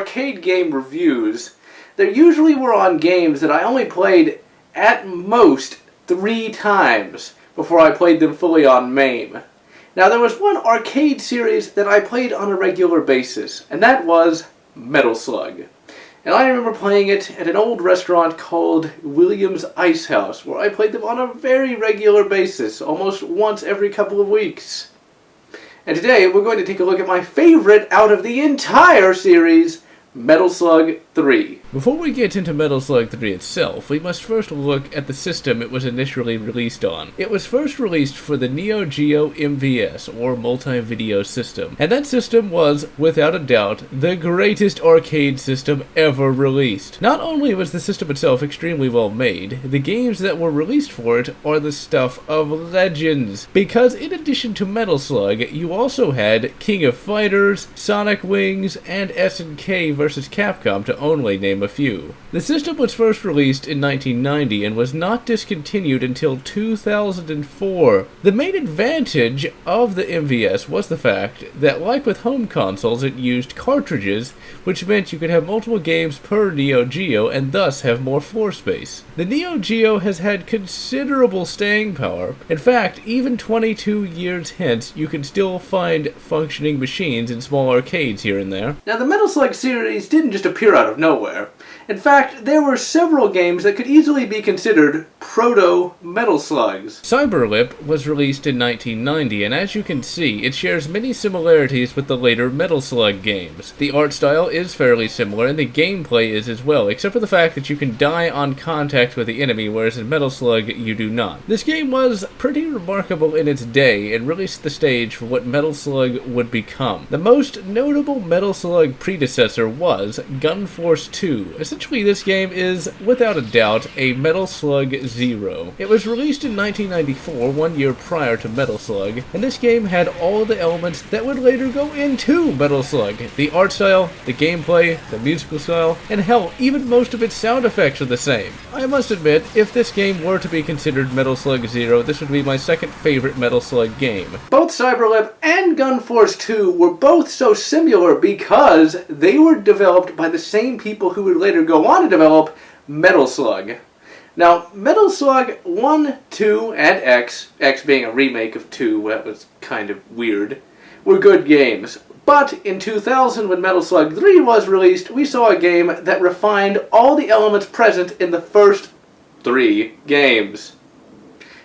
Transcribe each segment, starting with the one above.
arcade game reviews, they usually were on games that I only played at most 3 times before I played them fully on MAME. Now there was one arcade series that I played on a regular basis, and that was Metal Slug. And I remember playing it at an old restaurant called William's Ice House, where I played them on a very regular basis, almost once every couple of weeks. And today we're going to take a look at my favorite out of the entire series, Metal Slug 3. Before we get into Metal Slug 3 itself, we must first look at the system it was initially released on. It was first released for the Neo Geo MVS, or Multi-Video System, and that system was, without a doubt, the greatest arcade system ever released. Not only was the system itself extremely well made, the games that were released for it are the stuff of legends, because in addition to Metal Slug, you also had King of Fighters, Sonic Wings, and SNK vs. Capcom to only name a few. The system was first released in 1990 and was not discontinued until 2004. The main advantage of the MVS was the fact that, like with home consoles, it used cartridges, which meant you could have multiple games per Neo Geo and thus have more floor space. The Neo Geo has had considerable staying power. In fact, even 22 years hence, you can still find functioning machines in small arcades here and there. Now the Metal Slug series didn't just appear out of nowhere. In fact, there were several games that could easily be considered proto-Metal Slugs. Cyberlip was released in 1990, and as you can see, it shares many similarities with the later Metal Slug games. The art style is fairly similar, and the gameplay is as well, except for the fact that you can die on contact with the enemy, whereas in Metal Slug, you do not. This game was pretty remarkable in its day, and really set the stage for what Metal Slug would become. The most notable Metal Slug predecessor was Gun Force 2. Essentially, this game is, without a doubt, a Metal Slug Zero. It was released in 1994, 1 year prior to Metal Slug, and this game had all the elements that would later go into Metal Slug. The art style, the gameplay, the musical style, and hell, even most of its sound effects are the same. I must admit, if this game were to be considered Metal Slug Zero, this would be my second favorite Metal Slug game. Both Cyberlip and Gun Force 2 were both so similar because they were developed by the same people who would later go on to develop Metal Slug. Now, Metal Slug 1, 2, and X being a remake of 2, that was kind of weird, were good games. But in 2000, when Metal Slug 3 was released, we saw a game that refined all the elements present in the first 3 games.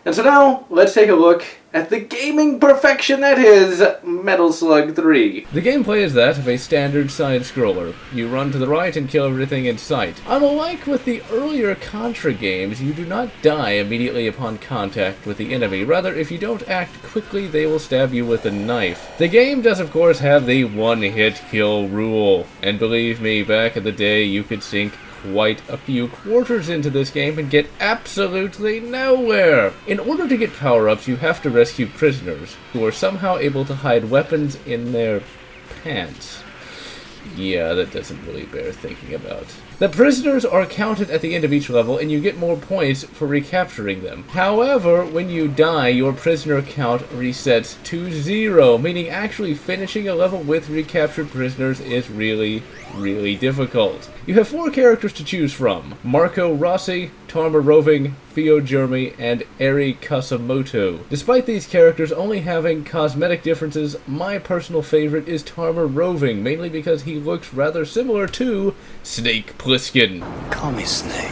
And so now, let's take a look at the gaming perfection that is Metal Slug 3. The gameplay is that of a standard side-scroller. You run to the right and kill everything in sight. Unlike with the earlier Contra games, you do not die immediately upon contact with the enemy. Rather, if you don't act quickly, they will stab you with a knife. The game does, of course, have the one-hit kill rule. And believe me, back in the day, you could sink quite a few quarters into this game and get absolutely nowhere. In order to get power-ups, you have to rescue prisoners, who are somehow able to hide weapons in their pants. Yeah, that doesn't really bear thinking about. The prisoners are counted at the end of each level, and you get more points for recapturing them. However, when you die, your prisoner count resets to 0, meaning actually finishing a level with recaptured prisoners is really difficult. You have 4 characters to choose from: Marco Rossi, Tarma Roving, Fio Jeremy, and Eri Kasamoto. Despite these characters only having cosmetic differences, my personal favorite is Tarma Roving, mainly because he looks rather similar to Snake Plissken. Call me Snake.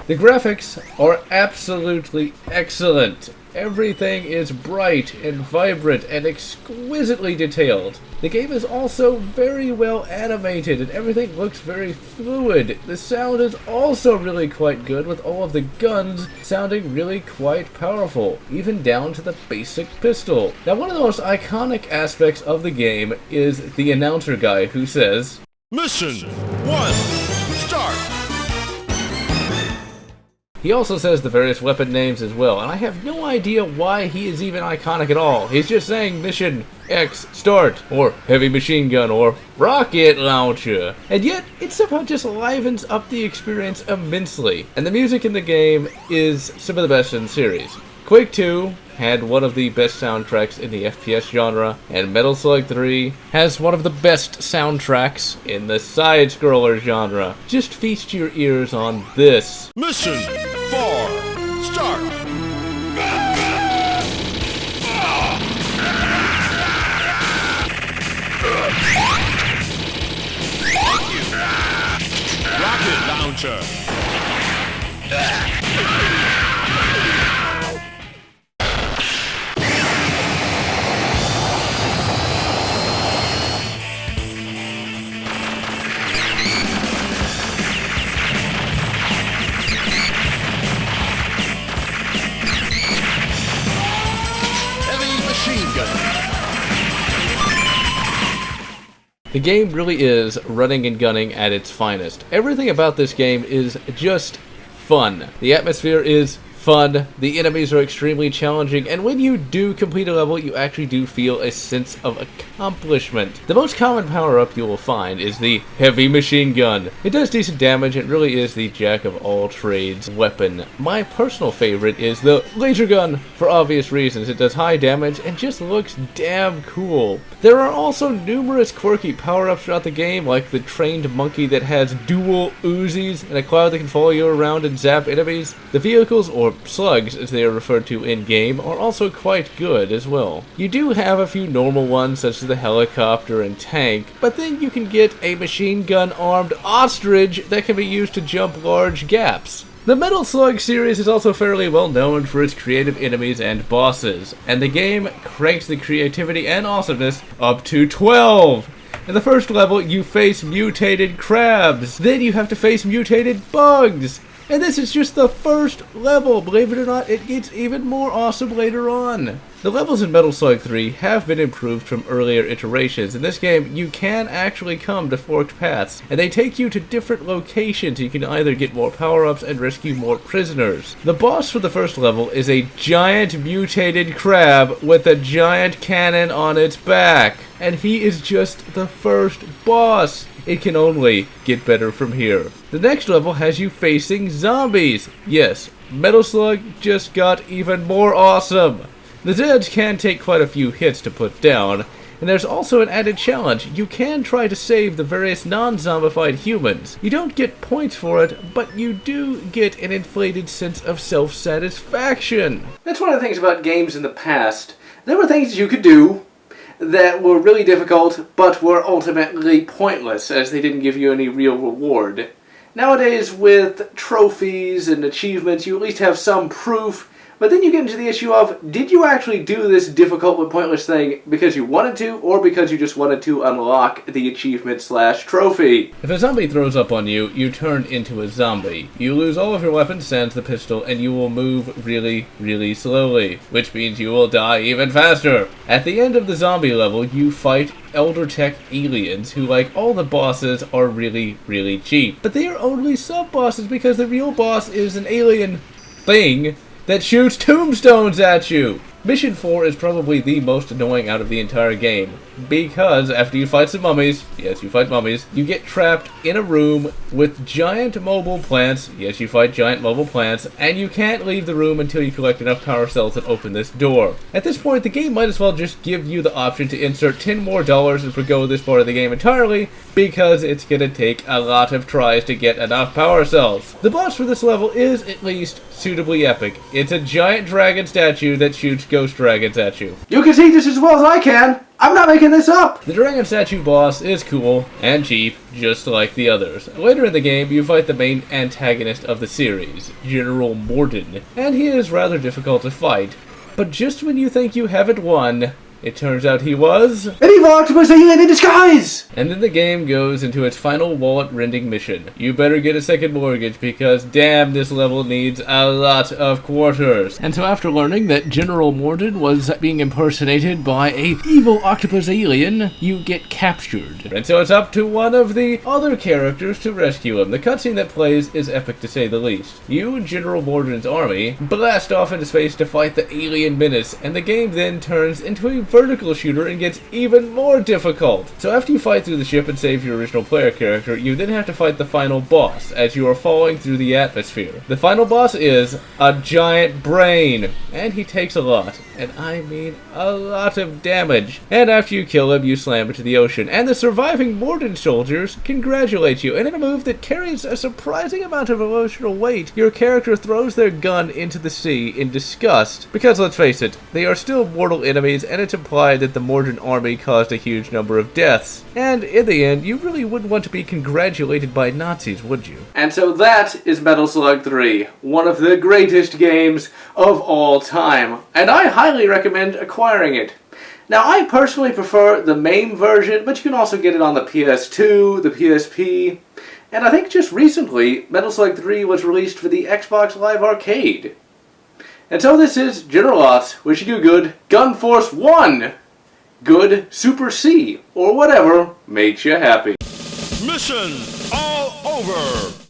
The graphics are absolutely excellent. Everything is bright and vibrant and exquisitely detailed. The game is also very well animated and everything looks very fluid. The sound is also really quite good, with all of the guns sounding really quite powerful, even down to the basic pistol. Now, one of the most iconic aspects of the game is the announcer guy who says, "Mission 1, start!" He also says the various weapon names as well, and I have no idea why he is even iconic at all. He's just saying Mission X Start, or Heavy Machine Gun, or Rocket Launcher. And yet, it somehow just livens up the experience immensely. And the music in the game is some of the best in the series. Quake 2 had one of the best soundtracks in the FPS genre, and Metal Slug 3 has one of the best soundtracks in the side-scroller genre. Just feast your ears on this. Mission 4, start! Rocket launcher! Heavy machine gun! The game really is running and gunning at its finest. Everything about this game is just fun. The atmosphere is fun, the enemies are extremely challenging, and when you do complete a level, you actually do feel a sense of accomplishment. The most common power-up you will find is the heavy machine gun. It does decent damage, and really is the jack-of-all-trades weapon. My personal favorite is the laser gun, for obvious reasons. It does high damage and just looks damn cool. There are also numerous quirky power-ups throughout the game, like the trained monkey that has dual Uzis and a cloud that can follow you around and zap enemies. The vehicles, or slugs as they are referred to in-game, are also quite good as well. You do have a few normal ones such as the helicopter and tank, but then you can get a machine gun armed ostrich that can be used to jump large gaps. The Metal Slug series is also fairly well known for its creative enemies and bosses, and the game cranks the creativity and awesomeness up to 12! In the first level, you face mutated crabs, then you have to face mutated bugs! And this is just the first level. Believe it or not, it gets even more awesome later on. The levels in Metal Slug 3 have been improved from earlier iterations. In this game, you can actually come to forked paths, and they take you to different locations. You can either get more power-ups and rescue more prisoners. The boss for the first level is a giant mutated crab with a giant cannon on its back, and he is just the first boss. It can only get better from here. The next level has you facing zombies. Yes, Metal Slug just got even more awesome. The Zeds can take quite a few hits to put down, and there's also an added challenge. You can try to save the various non-zombified humans. You don't get points for it, but you do get an inflated sense of self-satisfaction. That's one of the things about games in the past. There were things you could do that were really difficult, but were ultimately pointless, as they didn't give you any real reward. Nowadays, with trophies and achievements, you at least have some proof, but then you get into the issue of, did you actually do this difficult but pointless thing because you wanted to, or because you just wanted to unlock the achievement/trophy? If a zombie throws up on you, you turn into a zombie. You lose all of your weapons, sans the pistol, and you will move really, really slowly, which means you will die even faster. At the end of the zombie level, you fight Elder Tech aliens, who, like all the bosses, are really, really cheap. But they are only sub-bosses because the real boss is an alien thing that shoots tombstones at you. Mission 4 is probably the most annoying out of the entire game, because after you fight some mummies, yes, you fight mummies, you get trapped in a room with giant mobile plants, yes, you fight giant mobile plants, and you can't leave the room until you collect enough power cells that open this door. At this point, the game might as well just give you the option to insert $10 more and forgo this part of the game entirely, because it's gonna take a lot of tries to get enough power cells. The boss for this level is, at least, suitably epic. It's a giant dragon statue that shoots ghost dragons at you. You can see this as well as I can! I'm not making this up! The dragon statue boss is cool and cheap, just like the others. Later in the game, you fight the main antagonist of the series, General Morden, and he is rather difficult to fight. But just when you think you haven't won, it turns out he was an evil octopus alien in disguise! And then the game goes into its final wallet-rending mission. You better get a second mortgage, because damn, this level needs a lot of quarters. And so after learning that General Morden was being impersonated by a evil octopus alien, you get captured. And so it's up to one of the other characters to rescue him. The cutscene that plays is epic to say the least. You and General Morden's army blast off into space to fight the alien menace, and the game then turns into a vertical shooter and gets even more difficult. So after you fight through the ship and save your original player character, you then have to fight the final boss as you are falling through the atmosphere. The final boss is a giant brain, and he takes a lot, and I mean a lot of damage. And after you kill him, you slam into the ocean, and the surviving Morden soldiers congratulate you, and in a move that carries a surprising amount of emotional weight, your character throws their gun into the sea in disgust, because let's face it, they are still mortal enemies, and it's implied that the Morden army caused a huge number of deaths. And in the end, you really wouldn't want to be congratulated by Nazis, would you? And so that is Metal Slug 3, one of the greatest games of all time, and I highly recommend acquiring it. Now, I personally prefer the MAME version, but you can also get it on the PS2, the PSP, and I think just recently, Metal Slug 3 was released for the Xbox Live Arcade. And so this is GeneralLotz, wishing you good Gun Force 1! Good Super C, or whatever makes you happy. Mission all over.